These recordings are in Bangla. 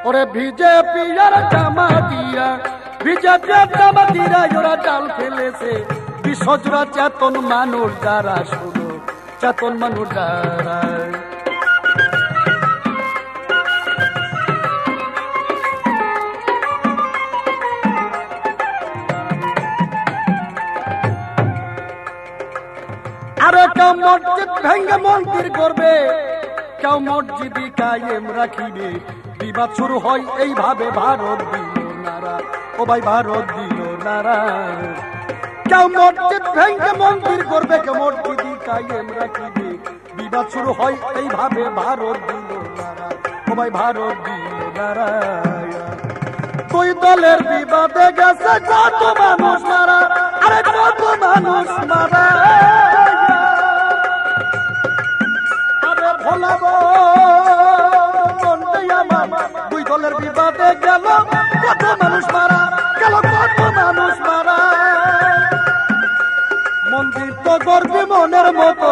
ওরে বিজেপি আর জামাতিয়া বিজেপি আর জামাতিরা ওরা জাল ফেলেছে বিশ্বজোড়া চেতন মানুষ যারা শুনো চেতন মানুষ যারা আরে কেউ মসজিদ ভেঙ্গে মন্দির করবে কেউ মসজিদি কায়েম রাখিবে বিবাদ শুরু হয় এইভাবে ভারত দিল নারা ও ভাই ভারত দিল নারা কেউ মসজিদ ভেঙ্গে মন্দির করবে কেউ মসজিদি কায়েম রাখিবে বিবাদ শুরু হয় এইভাবে ভারত দিল নারা ও ভাই ভারত দিল নারা দুই দলের বিবাদে গেছে কত মানুষ মারা আরে কত মানুষ মারা আরে ভোলাবো দুই দলের বিবাদে গেল কত মানুষ মারা গেল কত মানুষ মারা মন্দির তো করবি মনের মতো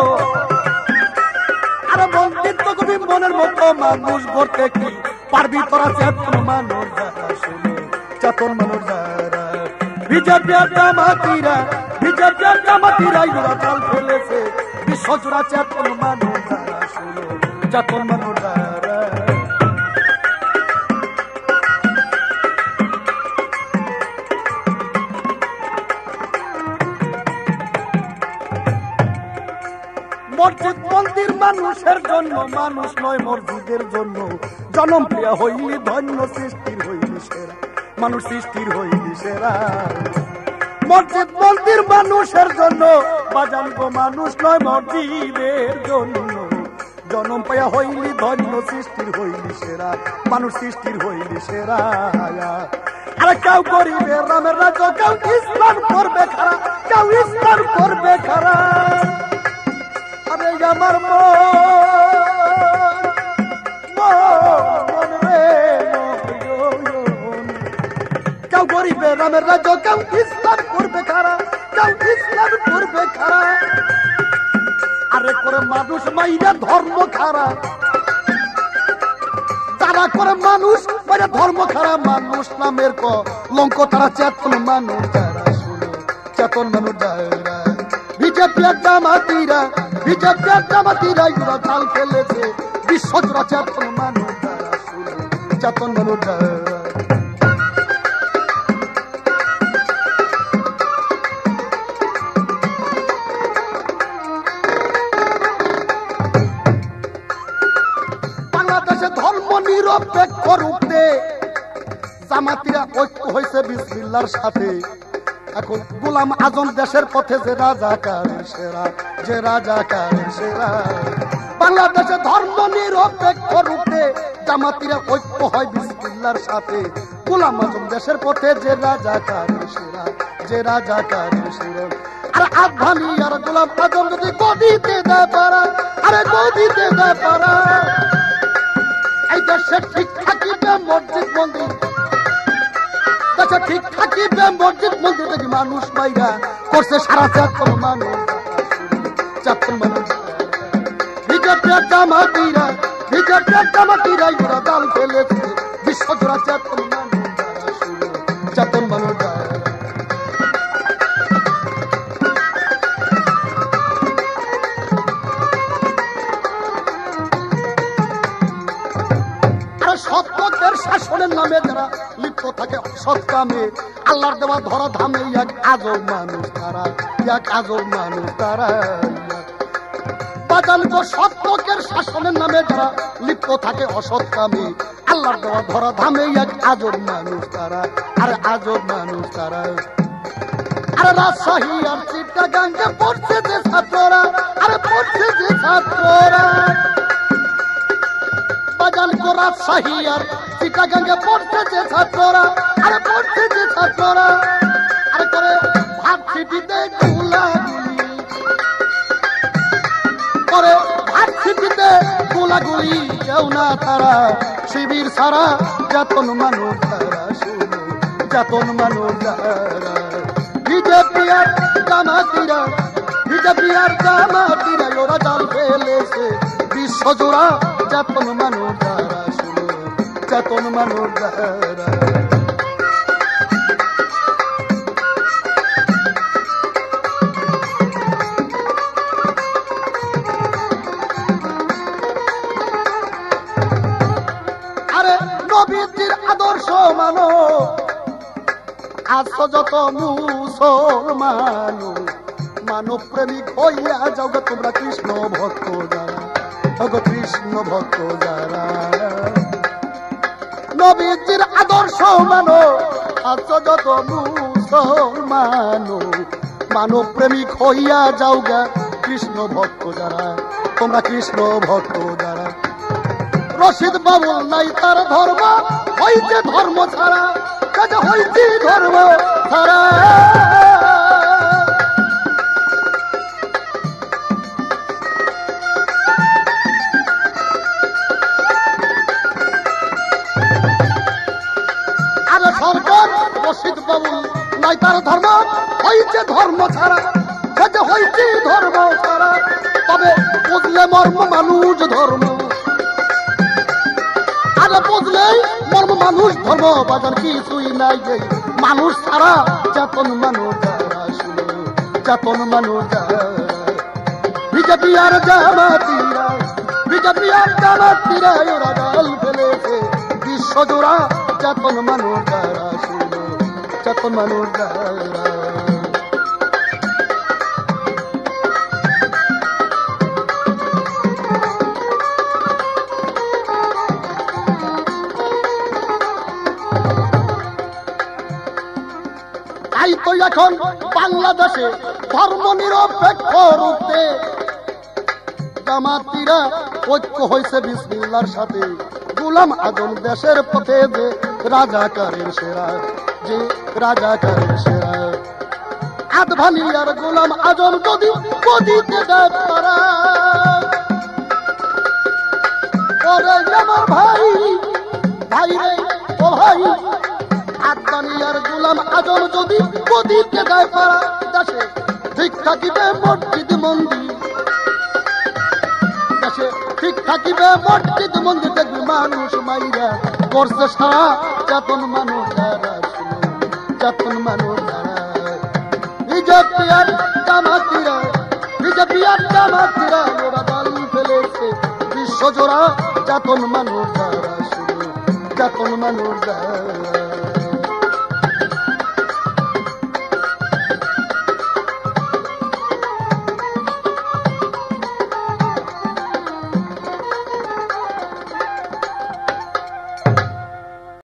আরে মন্দির তো করবি মনের মতো মানুষ করতে কি পারবি তোরা চেতন মানুষ যারা শুনে চেতন মানুষ যারা বিজেপি আর জামাতিরা ওরা জাল ফেলেছে বিশ্বজোড়া চেতন মানুষ যারা শুনে চেতন মানুষ যারা মসজিদ মন্দির মানুষের জন্য মানুষ নয় মসজিদের জন্য জনপ্রিয় হইলি ধন্য সৃষ্টির হইলি সেরা মানুষ সৃষ্টির হইলি সেরা মসজিদ মন্দির মানুষের জন্য বাজান গো মানুষ নয় মসজিদের জন্য জনম পায়া হইলি ধন্য সৃষ্টির হইলি সেরা মানুষ সৃষ্টির হইলি সেরা আরে কেউ করিবে রামের রাজ্য কেউ ইসলাম করবে খারা কেউ ইসলাম করবে খারা আরে আমার মন রে কেউ গরিবে রামের রাজ্য কেউ ইসলাম করবে খারা কেউ ইসলাম করবে খারা আরে করে মানুষ মাইরা ধর্ম খারা যারা করে মানুষ মাইরা ধর্ম খারা মানুষ নামের কলঙ্ক তারা চেতন মানুষ যারা শুনে চেতন মানুষ যারা বিজেপি আর জামাতিরা ওরা জাল ফেলেছে বিশ্বজোড়া চেতন মানুষ যারা শুনে চেতন মানুষ যারা বাংলাদেশে ধর্ম নিরপেক্ষ রূপে জামাতিরা ঐক্য হয়েছে বিসমিল্লাহর সাথে এখন গোলাম আজম দেশের পথে যে রাজাকারের সেরা যে রাজাকারের সেরা বাংলাদেশে ধর্ম নিরপেক্ষ রূপে জামাতিরা ঐক্য হয় বিসমিল্লাহর সাথে গোলাম আজম দেশের পথে যে রাজাকারের সেরা যে রাজাকারের সেরা আর আফগানি আর গোলাম আজম যদি গদিতে দেয় পারা আরে গদিতে দেয় পারা এই দেশে ঠিক থাকিবে মসজিদ মন্দির আচ্ছা ঠিক থাকিবে মসজিদ মন্দির দেখি মানুষ মাইরা করছে সারা চেতন মানুষ চেতন মানুষ বিজেপি আর জামাতিরা ওরা জাল ফেলেছে বিশ্বজোড়া চেতন মানুষ চেতন মানুষ সৎপথের শাসনের নামে যারা লিপ্ত থাকে সৎ কামে আল্লাহর দেওয়া ধরা ধামে এক আজব মানুষ তারা এক আজব মানুষ তারা বাজান গো সৎপথের শাসনের নামে যারা লিপ্ত থাকে অসৎ কামে আল্লাহর দেওয়া ধরা ধামে এক আজব মানুষ তারা আর আজব মানুষ তারা আরে রাজশাহী আর চিটাগাঙ্গে পড়ছে যে ছাত্ররা আরে পড়ছে যে ছাত্ররা বাজান গো রাজশাহী আর চিটাগাঙ্গে পড়ছে যে ছাত্ররা আরে পড়ছে যে ছাত্ররা আরে করে ভার্সিটিতে গোলাগুলি করে ভার্সিটিতে গোলাগুলি কেউ না তারা শিবির ছাড়া চেতন মানুষ তারা শুনো চেতন মানুষ যারা বিজেপি আর জামাতিরা ওরা জাল ফেলেছে বিশ্বজোড়া চেতন মানুষ যারা শুনো চেতন মানুষ যারা। আরে নবীজির আদর্শ মানো, আছো যত মুসলমান, মানব প্রেমিক হইয়া যাও গো তোমরা কৃষ্ণ ভক্ত যারা, কৃষ্ণ ভক্ত যারা। নবীজির আদর্শ মানো, আছো যত মুসলমান, মানব প্রেমিক হইয়া যাও গা কৃষ্ণ ভক্ত যারা, তোমরা কৃষ্ণ ভক্ত যারা। রশিদ বাবুল নাই তার ধর্ম, হইছে ধর্ম ছাড়া, কাজে হইছে ধর্ম ছাড়া। আরে সরকার রশিদ বাবুল নাই তার ধর্ম, হইছে ধর্ম ছাড়া, কাজে হইছে ধর্ম ছাড়া। তবে বুঝলে মর্ম মানুষ ধর্ম, আরে বুঝলেই মর্ম মানুষ ধর্ম, বাজার কিছুই নাই যে মানুষ ছাড়া চেতন মানুষ যারা। শুনো চেতন মানুষ যারা, বিজেপি আর জামাতিরা, বিজেপি আর জামাতিরা ওরা দল ফেলেছে বিশ্বজোড়া চেতন মানুষ যারা। শুনো চেতন মানুষ যারা। তাই তো এখন বাংলাদেশে ধর্ম নিরপেক্ষ রূপে জামাতিরা ঐক্য হয়েছে বিসমিল্লাহর সাথে। গোলাম আজম দেশের পথে যে রাজাকারের সেরা, যে রাজাকারের সেরা। আদভানি আর গোলাম আজম যদি গদিতে দেয় তারা, ওরে আমার ভাই, ভাই রে ও ভাই, আদভানি আর গোলাম আজম যদি গদিতে দেয় পারা, দেশে ঠিক থাকিবে মসজিদ মন্দির, দেশে ঠিক থাকিবে মসজিদ মন্দির। দেখবি মানুষ মাইরা করছে সারা চেতন মানুষ যারা। শুনো চেতন মানুষ যারা। বিজেপি আর জামাতিরা, বিজেপি আর জামাতিরা ওরা দল ফেলেছে বিশ্বজোড়া চেতন মানুষ যারা। শুনো চেতন মানুষ যারা।